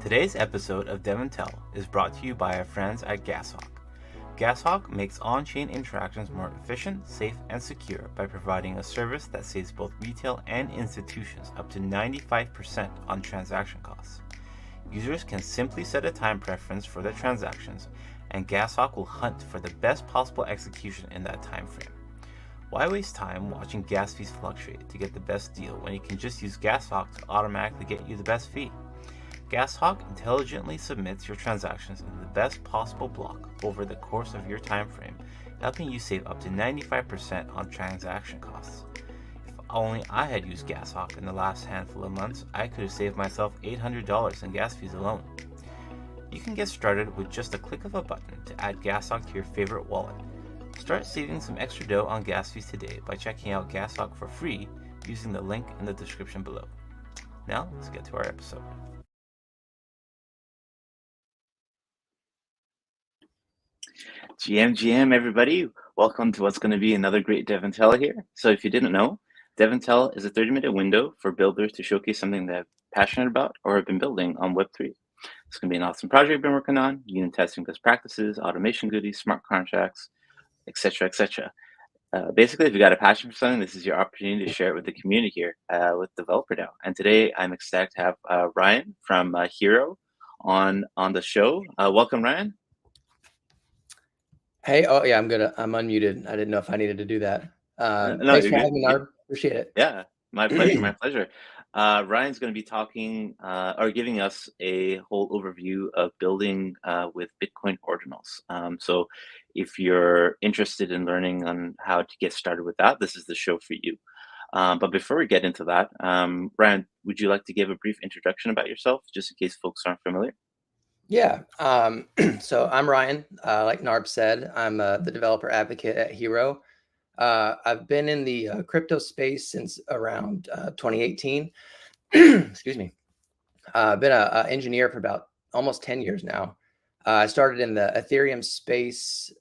Today's episode of DevNTell is brought to you by our friends at GasHawk. GasHawk makes on-chain interactions more efficient, safe, and secure by providing a service that saves both retail and institutions up to 95% on transaction costs. Users can simply set a time preference for their transactions, and GasHawk will hunt for the best possible execution in that time frame. Why waste time watching gas fees fluctuate to get the best deal when you can just use GasHawk to automatically get you the best fee? GasHawk intelligently submits your transactions into the best possible block over the course of your time frame, helping you save up to 95% on transaction costs. If only I had used GasHawk in the last handful of months, I could have saved myself $800 in gas fees alone. You can get started with just a click of a button to add GasHawk to your favorite wallet. Start saving some extra dough on gas fees today by checking out GasHawk for free using the link in the description below. Now, let's get to our episode. GM, everybody. Welcome to what's going to be another great DevNTell here. So if you didn't know, DevNTell is a 30-minute window for builders to showcase something they're passionate about or have been building on Web3. It's going to be an awesome project we've been working on, unit testing best practices, automation goodies, smart contracts, etc., etc. Basically, if you got a passion for something, this is your opportunity to share it with the community here with Developer Now. And today, I'm ecstatic to have Ryan from Hiro on the show. Welcome, Ryan. Hey, oh yeah, I'm unmuted. I didn't know if I needed to do that. No, thanks for having me, Narb. Appreciate it. Yeah, my pleasure, my pleasure. Ryan's going to be talking or giving us a whole overview of building with Bitcoin Ordinals. So if you're interested in learning on how to get started with that, this is the show for you. But before we get into that, Ryan, would you like to give a brief introduction about yourself, just in case folks aren't familiar? Yeah. So I'm Ryan. Like Narb said, I'm the developer advocate at Hiro. I've been in the crypto space since around 2018. Excuse me. I've been an engineer for about almost 10 years now. I started in the Ethereum space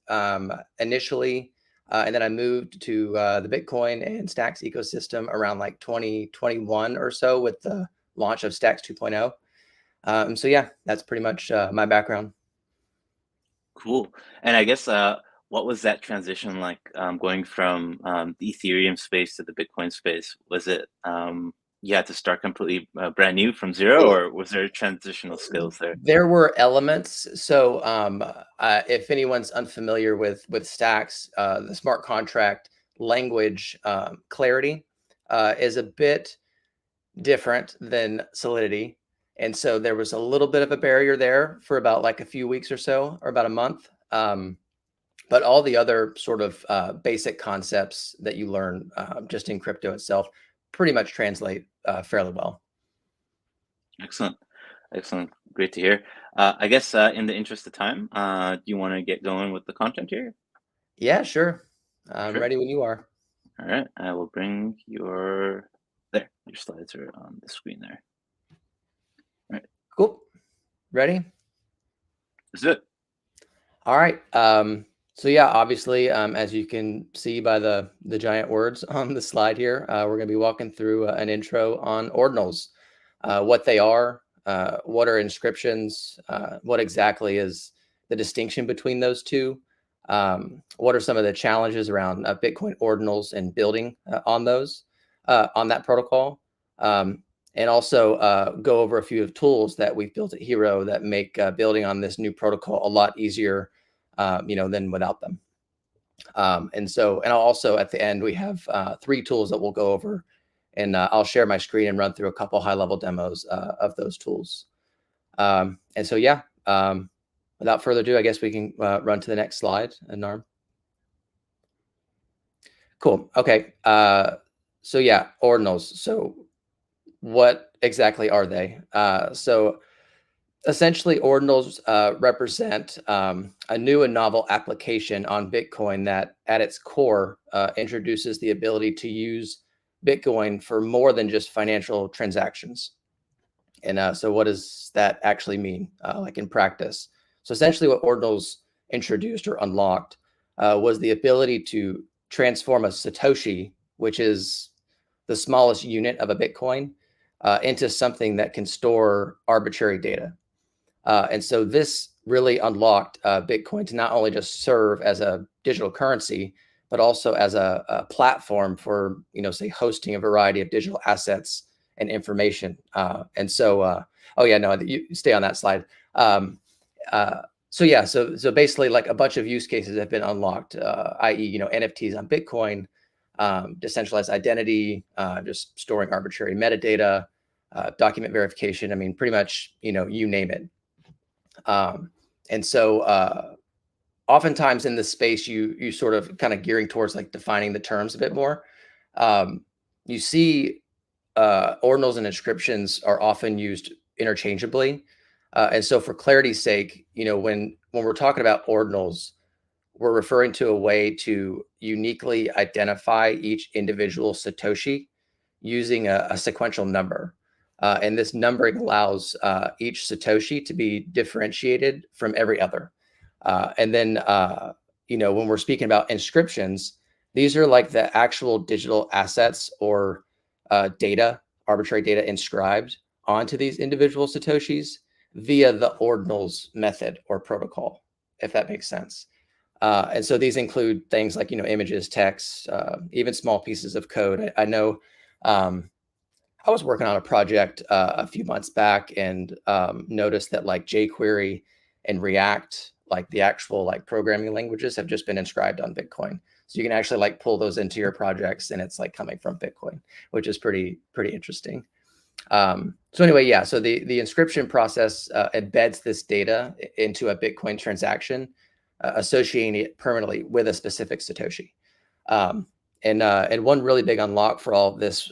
initially, and then I moved to the Bitcoin and Stacks ecosystem around like 2021 or so with the launch of Stacks 2.0. So yeah, that's pretty much my background. Cool. And I guess what was that transition like going from the Ethereum space to the Bitcoin space? Was it you had to start completely brand new from zero, or was there transitional skills there? There were elements. So if anyone's unfamiliar with Stacks, the smart contract language clarity is a bit different than Solidity. And so there was a little bit of a barrier there for about like a few weeks or so, or about a month. But all the other sort of basic concepts that you learn just in crypto itself pretty much translate fairly well. Excellent. Excellent. Great to hear. I guess in the interest of time, do you want to get going with the content here? Yeah, sure. I'm ready when you are. All right. I will bring your slides are on the screen there. All right. Cool. Ready? Let's do it. All right. So yeah, obviously, as you can see by the giant words on the slide here, we're going to be walking through an intro on ordinals, what they are, what are inscriptions, what exactly is the distinction between those two, what are some of the challenges around Bitcoin ordinals and building on those, on that protocol, and also go over a few of tools that we've built at Hiro that make building on this new protocol a lot easier than without them. And I'll also at the end, we have 3 tools that we'll go over, and I'll share my screen and run through a couple high-level demos of those tools. Without further ado, I guess we can run to the next slide, Narm. Cool. Okay. So yeah, ordinals. So what exactly are they? So essentially, ordinals represent a new and novel application on Bitcoin that, at its core, introduces the ability to use Bitcoin for more than just financial transactions. And so what does that actually mean, like in practice? So essentially what ordinals introduced or unlocked was the ability to transform a Satoshi, which is the smallest unit of a Bitcoin, into something that can store arbitrary data. And so this really unlocked Bitcoin to not only just serve as a digital currency, but also as a platform for, say, hosting a variety of digital assets and information. And so, oh yeah, no, you stay on that slide. So yeah, so basically, like a bunch of use cases have been unlocked, i.e., NFTs on Bitcoin, decentralized identity, just storing arbitrary metadata, document verification. I mean, pretty much, you name it. And so oftentimes in this space, you sort of kind of gearing towards like defining the terms a bit more. You see ordinals and inscriptions are often used interchangeably. And so for clarity's sake, when we're talking about ordinals, we're referring to a way to uniquely identify each individual Satoshi using a sequential number. And this numbering allows each Satoshi to be differentiated from every other. And then, when we're speaking about inscriptions, these are like the actual digital assets or data, arbitrary data inscribed onto these individual Satoshis via the ordinals method or protocol, if that makes sense. And so these include things like, images, text, even small pieces of code. I know I was working on a project a few months back and noticed that like jQuery and React, like the actual like programming languages, have just been inscribed on Bitcoin. So you can actually like pull those into your projects, and it's like coming from Bitcoin, which is pretty interesting. So anyway, yeah. So the inscription process embeds this data into a Bitcoin transaction, associating it permanently with a specific Satoshi. And one really big unlock for all of this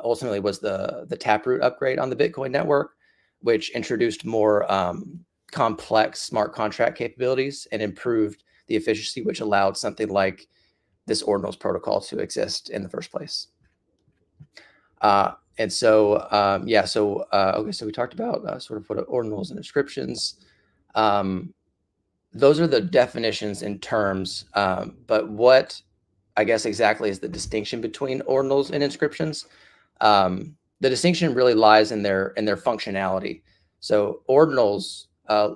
ultimately was the Taproot upgrade on the Bitcoin network, which introduced more complex smart contract capabilities and improved the efficiency, which allowed something like this ordinals protocol to exist in the first place. And so, okay, so we talked about sort of what ordinals and inscriptions. Those are the definitions in terms, but what I guess exactly is the distinction between ordinals and inscriptions? The distinction really lies in their functionality. So ordinals,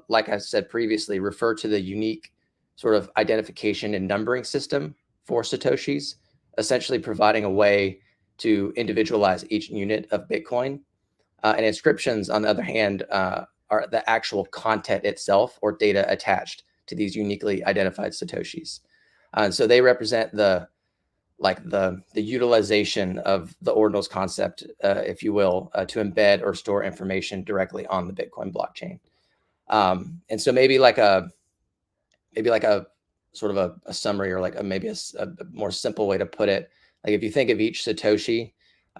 like I said previously, refer to the unique sort of identification and numbering system for Satoshis, essentially providing a way to individualize each unit of Bitcoin. And inscriptions, on the other hand, are the actual content itself or data attached to these uniquely identified Satoshis. And so they represent the utilization of the ordinals concept, if you will, to embed or store information directly on the Bitcoin blockchain. And so maybe like a sort of a summary, or like maybe a more simple way to put it. Like if you think of each Satoshi,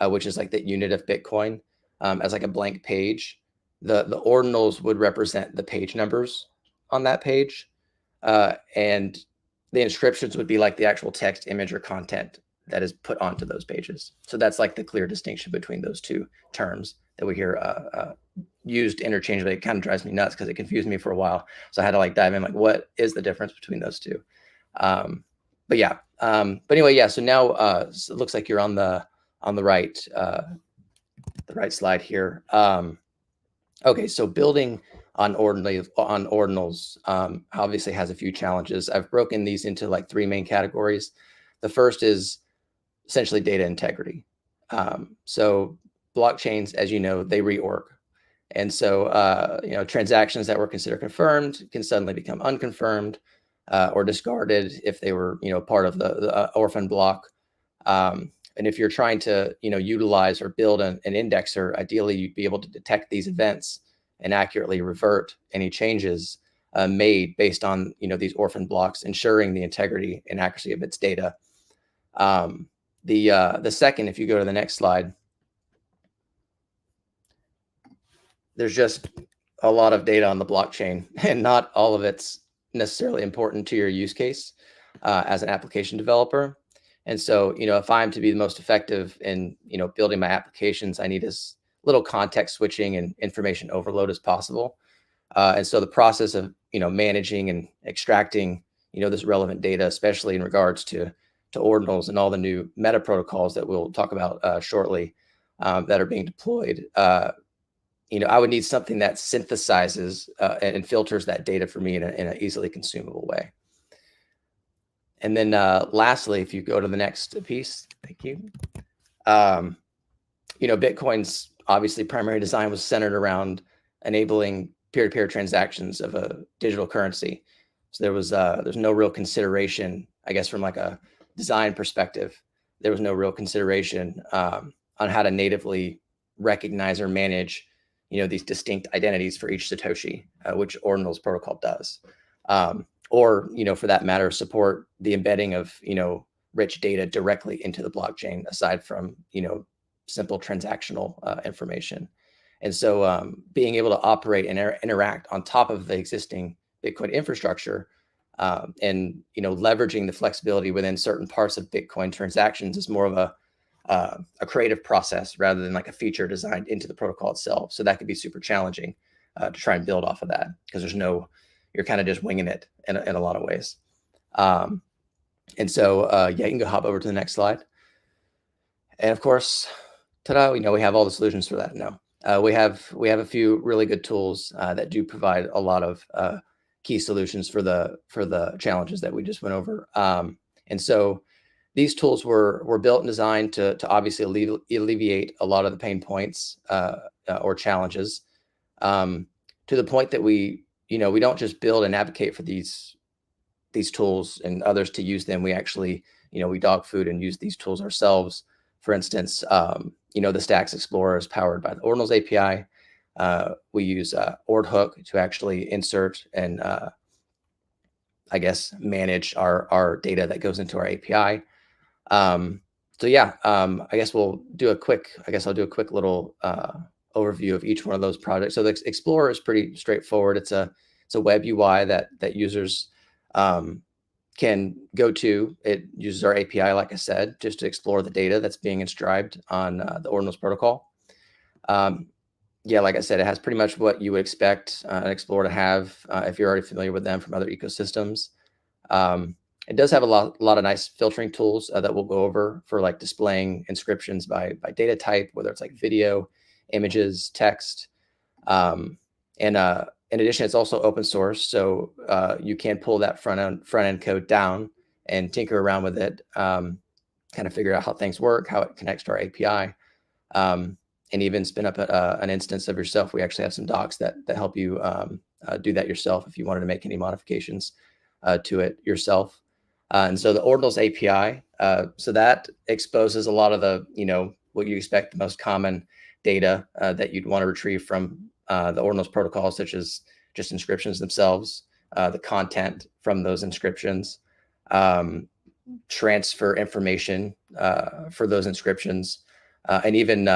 which is like the unit of Bitcoin, as like a blank page, the ordinals would represent the page numbers on that page, and the inscriptions would be like the actual text, image, or content that is put onto those pages. So that's like the clear distinction between those two terms that we hear used interchangeably. It kind of drives me nuts because it confused me for a while. So I had to like dive in, like, what is the difference between those two? But yeah. But anyway, yeah. So now it looks like you're on the right slide here. Okay, so building on ordinals obviously has a few challenges. I've broken these into like three main categories. The first is essentially data integrity. So blockchains, as you know, they reorg. And so, transactions that were considered confirmed can suddenly become unconfirmed or discarded if they were, part of the orphan block. And if you're trying to, utilize or build an indexer, ideally you'd be able to detect these events and accurately revert any changes made based on, these orphan blocks, ensuring the integrity and accuracy of its data. The second, if you go to the next slide, there's just a lot of data on the blockchain, and not all of it's necessarily important to your use case as an application developer. And so, if I'm to be the most effective in, building my applications, I need as little context switching and information overload as possible. And so the process of, managing and extracting, this relevant data, especially in regards to ordinals and all the new meta protocols that we'll talk about shortly that are being deployed, I would need something that synthesizes and filters that data for me in an easily consumable way. And then lastly, if you go to the next piece, thank you. Bitcoin's obviously primary design was centered around enabling peer-to-peer transactions of a digital currency. So there's no real consideration, I guess, from like a design perspective. There was no real consideration on how to natively recognize or manage, these distinct identities for each Satoshi, which Ordinals protocol does. Or, for that matter, support the embedding of, rich data directly into the blockchain, aside from, simple transactional information. And so being able to operate and interact on top of the existing Bitcoin infrastructure and, leveraging the flexibility within certain parts of Bitcoin transactions is more of a creative process rather than like a feature designed into the protocol itself. So that could be super challenging to try and build off of that, because you're kind of just winging it in a lot of ways. And so, you can go hop over to the next slide. And of course, ta-da, we have all the solutions for that now. We have a few really good tools that do provide a lot of key solutions for the challenges that we just went over. And so these tools were built and designed to obviously alleviate a lot of the pain points or challenges, to the point that we don't just build and advocate for these tools and others to use them. We actually, we dog food and use these tools ourselves. For instance, the Stacks Explorer is powered by the Ordinals API. We use OrdHook to actually insert and, I guess, manage our data that goes into our API. So yeah, I guess I'll do a quick little overview of each one of those projects. So the Explorer is pretty straightforward. It's a web UI that users can go to. It uses our API, like I said, just to explore the data that's being inscribed on the Ordinals protocol. Like I said, it has pretty much what you would expect an Explorer to have if you're already familiar with them from other ecosystems. It does have a lot of nice filtering tools that we'll go over for like displaying inscriptions by data type, whether it's like video, images, text. In addition, it's also open source, so you can pull that front end code down and tinker around with it, kind of figure out how things work, how it connects to our API, and even spin up an instance of yourself. We actually have some docs that help you do that yourself if you wanted to make any modifications to it yourself. And so the Ordinals API, so that exposes a lot of the, what you expect, the most common data that you'd want to retrieve from the Ordinals protocol, such as just inscriptions themselves, the content from those inscriptions, transfer information for those inscriptions, and even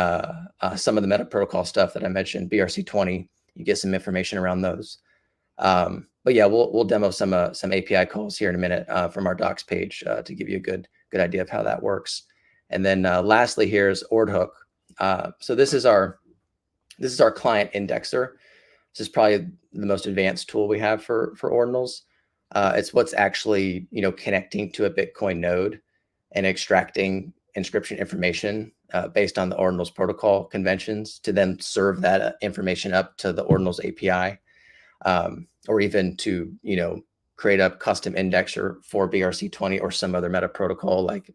some of the meta protocol stuff that I mentioned, BRC20, you get some information around those. But yeah, we'll demo some API calls here in a minute from our docs page to give you a good idea of how that works. And then lastly, here's OrdHook. So this is our client indexer. This is probably the most advanced tool we have for Ordinals. It's what's actually connecting to a Bitcoin node and extracting inscription information based on the Ordinals protocol conventions to then serve that information up to the Ordinals API, or even to create a custom indexer for BRC20 or some other meta protocol like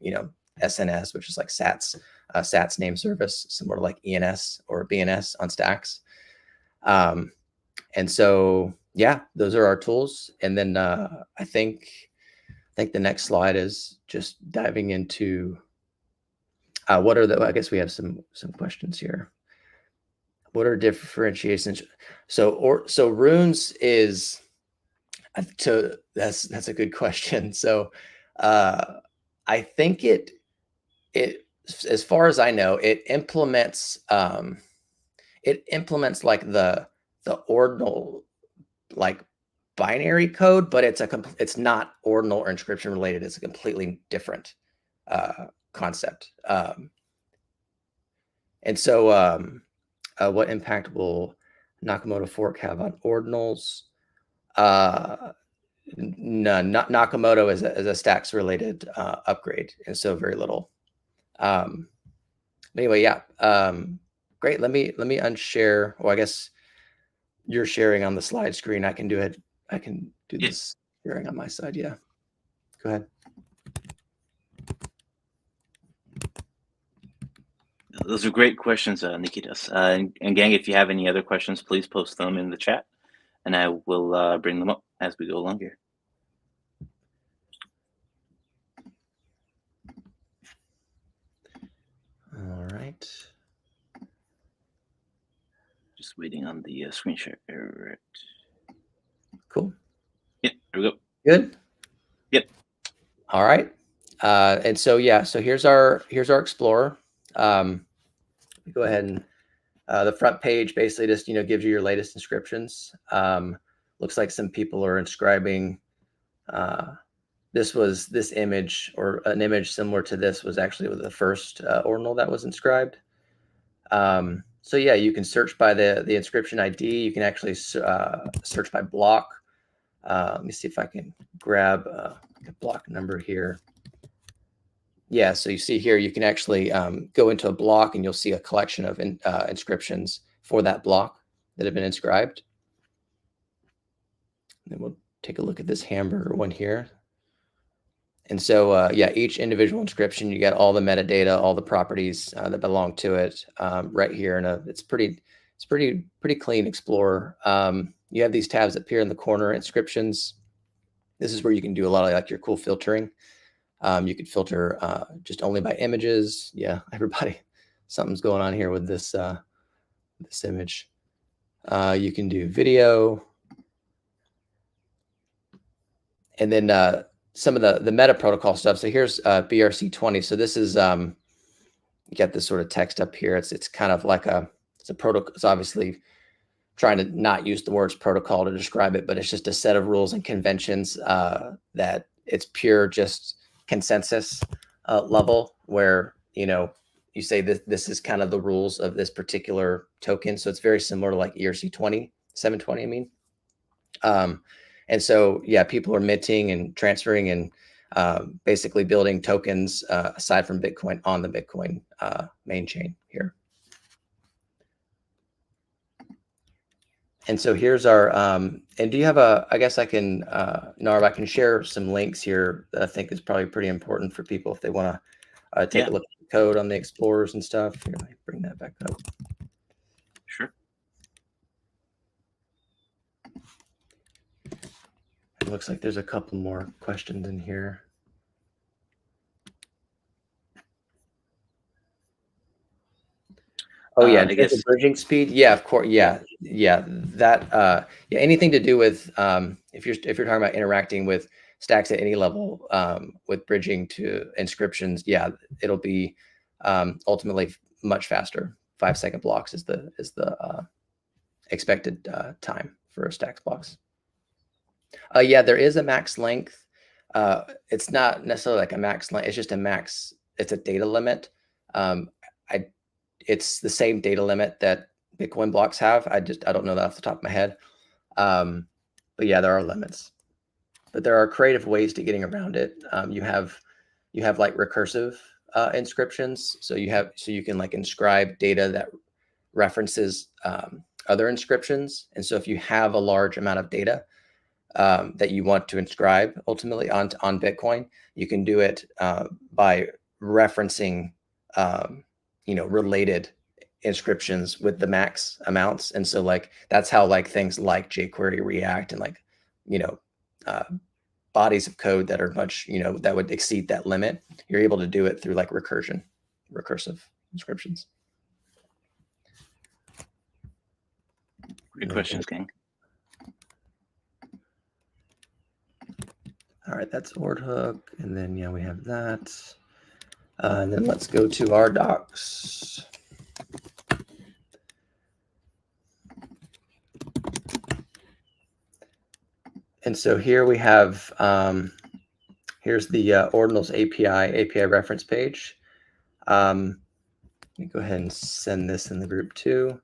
SNS, which is like SATS name service, similar to like ENS or BNS on Stacks. And so, yeah, those are our tools. And then I think the next slide is just diving into what are I guess we have some questions here. What are differentiations? So runes is, that's a good question. So I think it as far as I know, it implements like the ordinal like binary code, but it's not ordinal or inscription related. It's a completely different concept. And so what impact will Nakamoto fork have on ordinals? None. Nakamoto is a Stacks related upgrade, and so very little. Anyway, yeah. Great Great. Let me unshare. Well, I guess you're sharing on the slide screen. I can do it. I can do this sharing on my side. Yeah. Go ahead. Those are great questions, Nikitas. And gang, if you have any other questions, please post them in the chat, and I will bring them up as we go along here. All right. Just waiting on the screen share. Right. Cool. Yep, there we go. Good. Yep. All right. And so yeah, so here's our Explorer. Go ahead and the front page basically just gives you your latest inscriptions. Looks like some people are inscribing. This image, or an image similar to this, was actually the first ordinal that was inscribed. So yeah, you can search by the inscription ID. You can actually search by block. Let me see if I can grab a block number here. Yeah, so you see here, you can actually go into a block and you'll see a collection of inscriptions for that block that have been inscribed. And then we'll take a look at this hamburger one here. And so, yeah, each individual inscription, you get all the metadata, all the properties that belong to it right here. And it's pretty clean Explorer. You have these tabs that appear in the corner, inscriptions. This is where you can do a lot of like your cool filtering. You could filter just only by images. Yeah, everybody, something's going on here with this this image. You can do video, and then some of the meta protocol stuff. So here's BRC20. So this is you get this sort of text up here. It's kind of like it's a protocol. It's obviously trying to not use the words protocol to describe it, but it's just a set of rules and conventions that it's pure just consensus level, where you say this is kind of the rules of this particular token. So it's very similar to like ERC20, 720, I mean. And so yeah, people are minting and transferring and basically building tokens aside from Bitcoin on the Bitcoin main chain here. And so here's our, and do you have I guess I can, Narv, I can share some links here that I think is probably pretty important for people if they want to take a look at the code on the Explorers and stuff. Here, let me bring that back up. Sure. It looks like there's a couple more questions in here. Oh yeah, I guess bridging speed. Yeah, of course. Yeah, that. Yeah, anything to do with if you're talking about interacting with stacks at any level with bridging to inscriptions, yeah, it'll be ultimately much faster. 5-second blocks is the expected time for a stacks blocks. Yeah, there is a max length. It's not necessarily like a max length. It's just a max. It's a data limit. It's the same data limit that Bitcoin blocks have. I don't know that off the top of my head. But yeah, there are limits. But there are creative ways to getting around it. You have like recursive inscriptions. So you can like inscribe data that references other inscriptions. And so if you have a large amount of data that you want to inscribe ultimately on Bitcoin, you can do it by referencing related inscriptions with the max amounts. And so like that's how like things like jQuery react and like bodies of code that are much that would exceed that limit, you're able to do it through like recursive inscriptions. Great questions, gang. All right, that's OrdHook, and then yeah, we have that. And then let's go to our docs. And so here we have, here's the Ordinals API reference page. Let me go ahead and send this in the group too.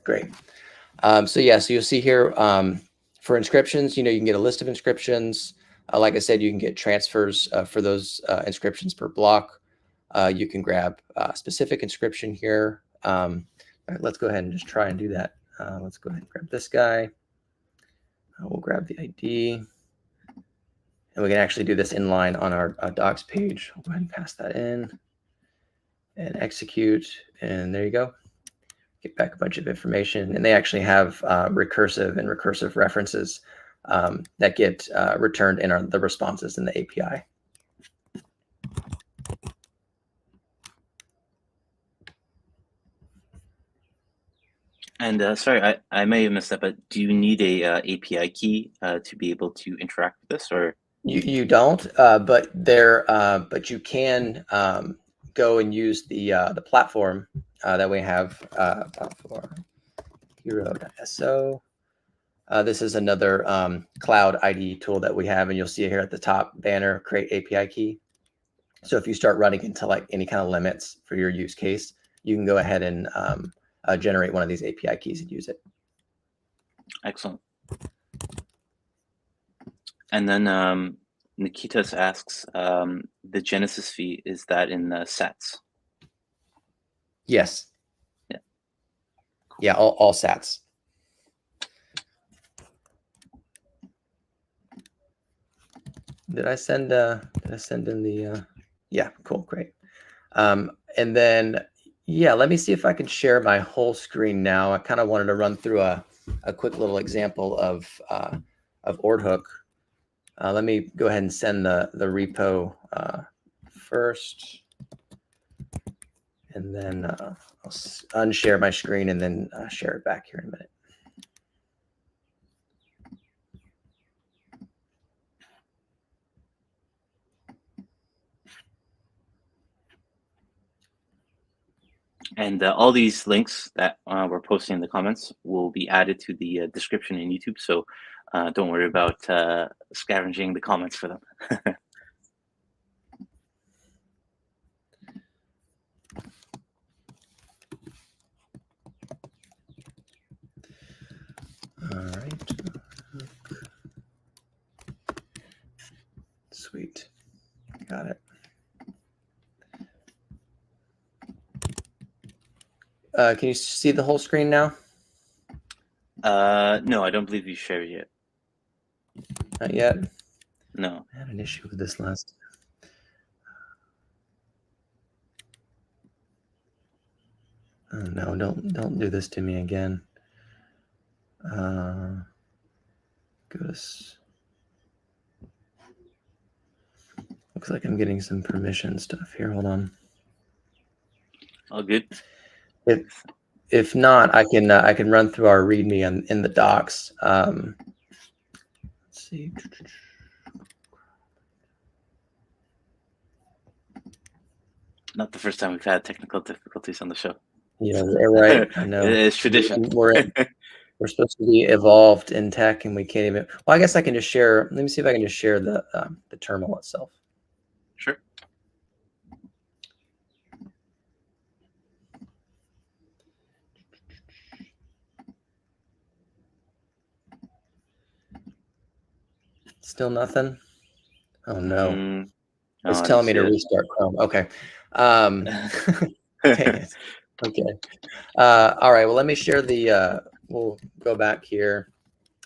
Great. So yeah, so you'll see here for inscriptions, you can get a list of inscriptions. Like I said, you can get transfers for those inscriptions per block. You can grab a specific inscription here. All right, let's go ahead and just try and do that. Let's go ahead and grab this guy. We'll grab the ID. And we can actually do this inline on our docs page. I'll go ahead and pass that in and execute. And there you go. Get back a bunch of information. And they actually have recursive references that get returned in the responses in the API. And sorry, I may have missed that, but do you need a API key to be able to interact with this, or You don't, but you can go and use the platform that we have, platform Hiro.so. This is another cloud ID tool that we have, and you'll see it here at the top banner, create API key. So if you start running into like any kind of limits for your use case, you can go ahead and generate one of these API keys and use it. excellent. And then Nikitas asks, the Genesis fee, is that in sats? Yes. Yeah. Cool. Yeah, all sats. Did I send in the yeah, cool, great. And then yeah, let me see if I can share my whole screen now. I kind of wanted to run through a quick little example of OrdHook. Let me go ahead and send the repo first, and then I'll unshare my screen and then share it back here in a minute. And all these links that we're posting in the comments will be added to the description in YouTube. So don't worry about scavenging the comments for them. All right. Sweet. Got it. Can you see the whole screen now? No, I don't believe you shared yet. Not yet? No. I had an issue with this last. Oh no, don't do this to me again. Go to. Looks like I'm getting some permission stuff here. Hold on. All good. If not, I can run through our README in the docs. Let's see. Not the first time we've had technical difficulties on the show. Yeah, right. I know. It's tradition. We're supposed to be evolved in tech, and we can't even. Well, I guess I can just share. Let me see if I can just share the terminal itself. Sure. Still nothing. Oh no. It's I telling me to see it. restart Chrome. Okay. Dang it. Okay. All right. Well, let me share the. We'll go back here.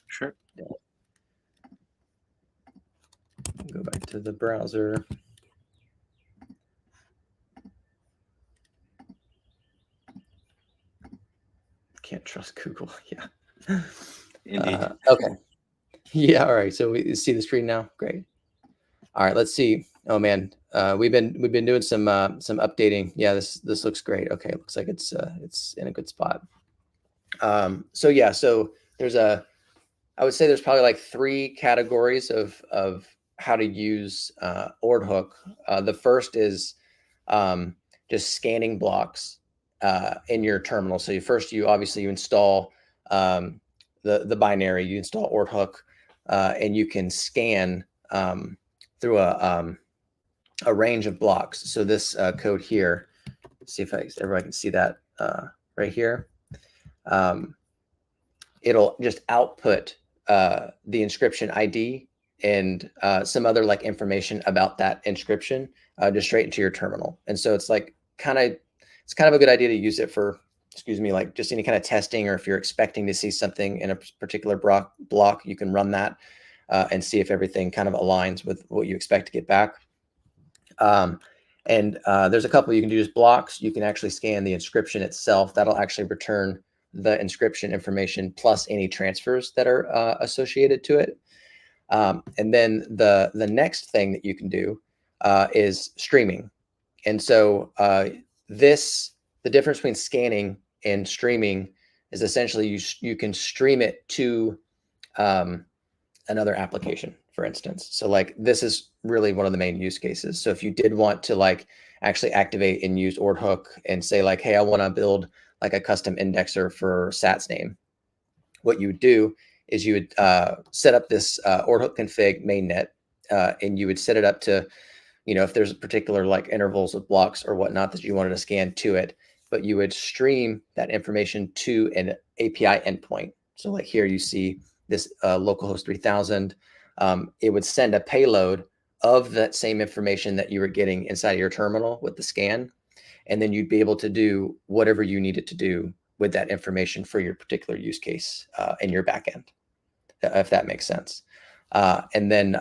Sure. Go back to the browser. Can't trust Google. Yeah. Indeed. Okay. Yeah. All right. So we see the screen now. Great. All right. Let's see. Oh man, we've been doing some updating. Yeah. This looks great. Okay. It looks like it's in a good spot. So yeah. So I would say there's probably like 3 categories of how to use OrdHook. The first is just scanning blocks in your terminal. So you obviously install the binary, you install OrdHook, and you can scan through a range of blocks. So this code here, let's see if everybody can see that right here. it'll just output the inscription ID and some other like information about that inscription just straight into your terminal. And so it's like it's kind of a good idea to use it for, excuse me, like just any kind of testing, or if you're expecting to see something in a particular block, you can run that and see if everything kind of aligns with what you expect to get back. There's a couple you can do as blocks. You can actually scan the inscription itself. That'll actually return the inscription information plus any transfers that are associated to it. And then the next thing that you can do is streaming. And so the difference between scanning and streaming is essentially you can stream it to another application, for instance. So like this is really one of the main use cases. So if you did want to like actually activate and use OrdHook and say like, hey, I want to build like a custom indexer for SATS name, what you would do is you would set up this OrdHook config mainnet, and you would set it up to, if there's a particular like intervals of blocks or whatnot that you wanted to scan to it, but you would stream that information to an API endpoint. So like here you see this localhost 3000. It would send a payload of that same information that you were getting inside of your terminal with the scan, and then you'd be able to do whatever you needed to do with that information for your particular use case in your backend, if that makes sense. And then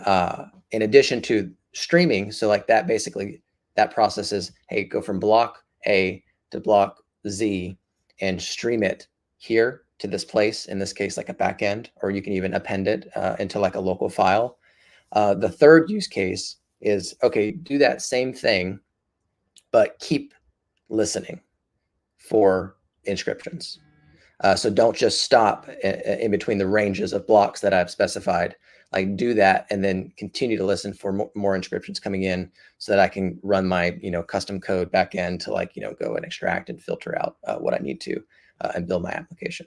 in addition to streaming, so like that, basically that process is, hey, go from block A to block Z and stream it here to this place, in this case, like a backend, or you can even append it into like a local file. The third use case is, okay, do that same thing, but keep listening for inscriptions. So don't just stop in between the ranges of blocks that I've specified. Like do that and then continue to listen for more inscriptions coming in, so that I can run my custom code backend to like go and extract and filter out what I need to and build my application.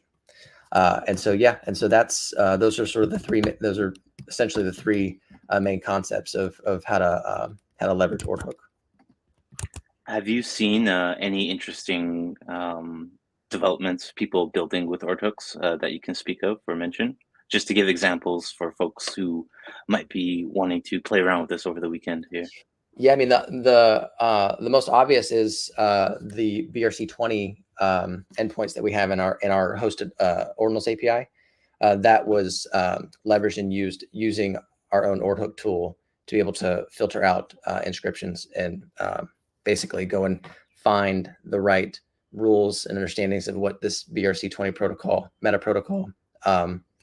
And so that's those are sort of the three. Those are essentially the three main concepts of how to leverage OrdHook. Have you seen any interesting developments, people building with OrdHooks that you can speak of or mention? Just to give examples for folks who might be wanting to play around with this over the weekend here. Yeah, I mean the most obvious is the BRC20 endpoints that we have in our hosted Ordinals API. That was leveraged and used using our own OrdHook tool to be able to filter out inscriptions and basically go and find the right rules and understandings of what this BRC20 protocol, meta protocol,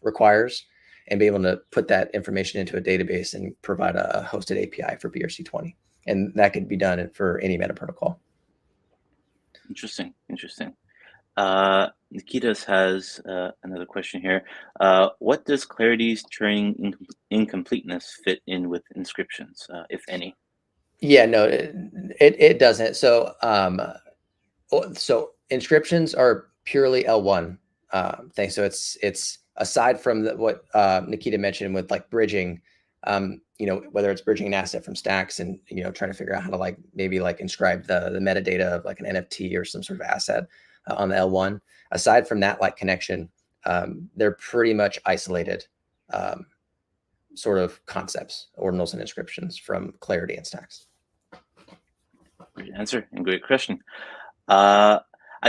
requires, and be able to put that information into a database and provide a hosted API for BRC20. And that could be done for any meta protocol. Interesting. Nikitas has another question here. What does Clarity's turning incompleteness fit in with inscriptions, if any? Yeah, no, it doesn't. So inscriptions are purely L1 thing. So it's aside from what Nikita mentioned with like bridging, whether it's bridging an asset from stacks and trying to figure out how to like maybe like inscribe the metadata of like an NFT or some sort of asset on the L1. Aside from that like connection, they're pretty much isolated sort of concepts, ordinals and inscriptions from Clarity and stacks. Great answer and great question. I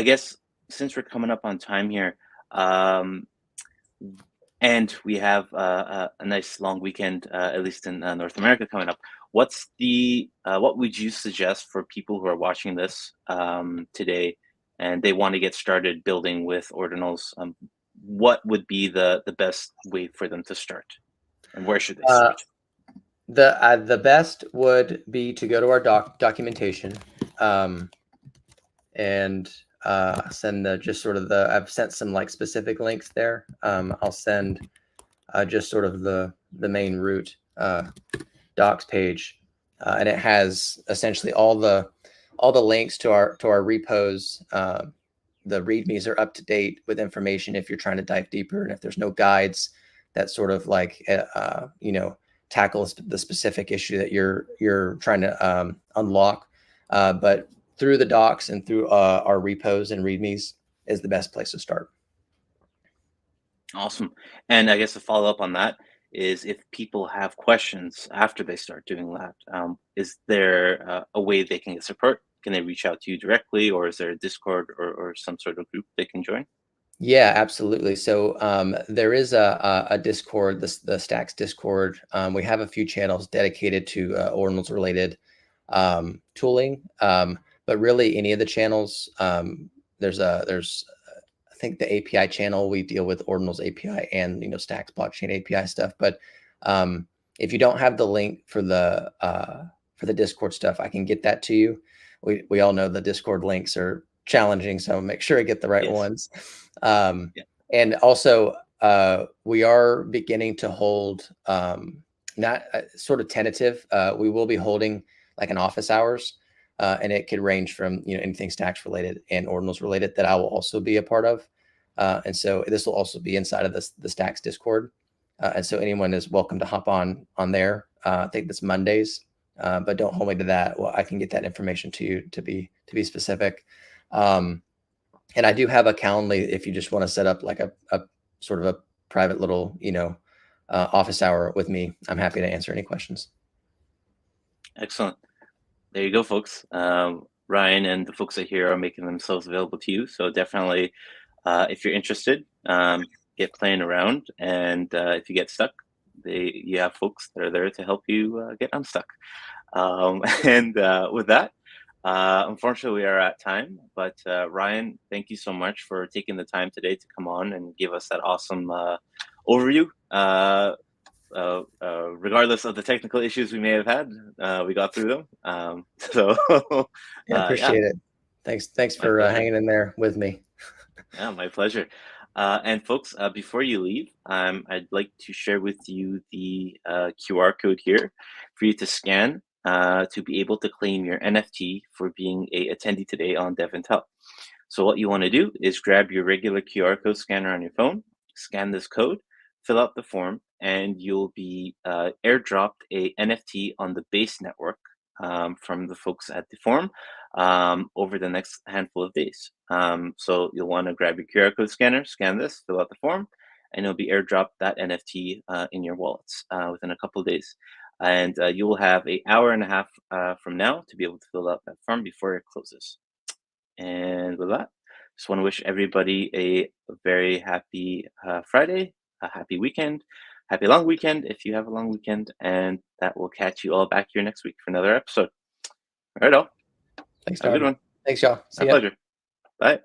guess since we're coming up on time here, and we have a nice long weekend, at least in North America coming up, what would you suggest for people who are watching this today and they want to get started building with ordinals? What would be the best way for them to start, and where should they start? The best would be to go to our documentation and send I've sent some like specific links there. I'll send just sort of the main root docs page, and it has essentially all the links to our repos. The readmes are up to date with information if you're trying to dive deeper, and if there's no guides that sort of like tackles the specific issue that you're trying to unlock. But through the docs and through our repos and readmes is the best place to start. Awesome. And I guess a follow up on that is if people have questions after they start doing that, is there a way they can get support? Can they reach out to you directly, or is there a Discord or some sort of group they can join? Yeah, absolutely. So there is a Discord, the Stacks Discord. We have a few channels dedicated to Ordinals related tooling, but really any of the channels. There's I think the API channel, we deal with Ordinals API and Stacks blockchain API stuff. But if you don't have the link for the Discord stuff, I can get that to you. We all know the Discord links are challenging, so make sure I get the right Yes. ones. Yeah. And also, we are beginning to hold, not sort of tentative. We will be holding like an office hours, and it could range from anything Stacks related and Ordinals related that I will also be a part of. And so this will also be inside of the Stacks Discord. And so anyone is welcome to hop on there. I think that's Mondays, but don't hold me to that. Well, I can get that information to you to be specific. And I do have a Calendly if you just want to set up like a sort of a private little, office hour with me. I'm happy to answer any questions. Excellent. There you go, folks. Ryan and the folks at Hiro are making themselves available to you. So definitely, if you're interested, get playing around. And if you get stuck, you have folks that are there to help you get unstuck. And with that, unfortunately, we are at time. But Ryan, thank you so much for taking the time today to come on and give us that awesome overview. Regardless of the technical issues we may have had, we got through them. So Yeah, appreciate it. Thanks for hanging in there with me. Yeah, my pleasure. And folks, before you leave, I'd like to share with you the QR code here for you to scan to be able to claim your NFT for being a attendee today on DevNTell. So what you want to do is grab your regular QR code scanner on your phone, scan this code, fill out the form, and you'll be airdropped a NFT on the base network from the folks at the forum over the next handful of days. So you'll want to grab your QR code scanner, scan this, fill out the form, and it'll be airdropped that NFT in your wallets within a couple of days. And you will have an hour and a half from now to be able to fill out that form before it closes. And with that, just want to wish everybody a very happy Friday, a happy weekend, happy long weekend if you have a long weekend, and that will catch you all back here next week for another episode. All right, all. Thanks, Have a good Darby. one. Thanks, y'all. See My ya. pleasure. Bye.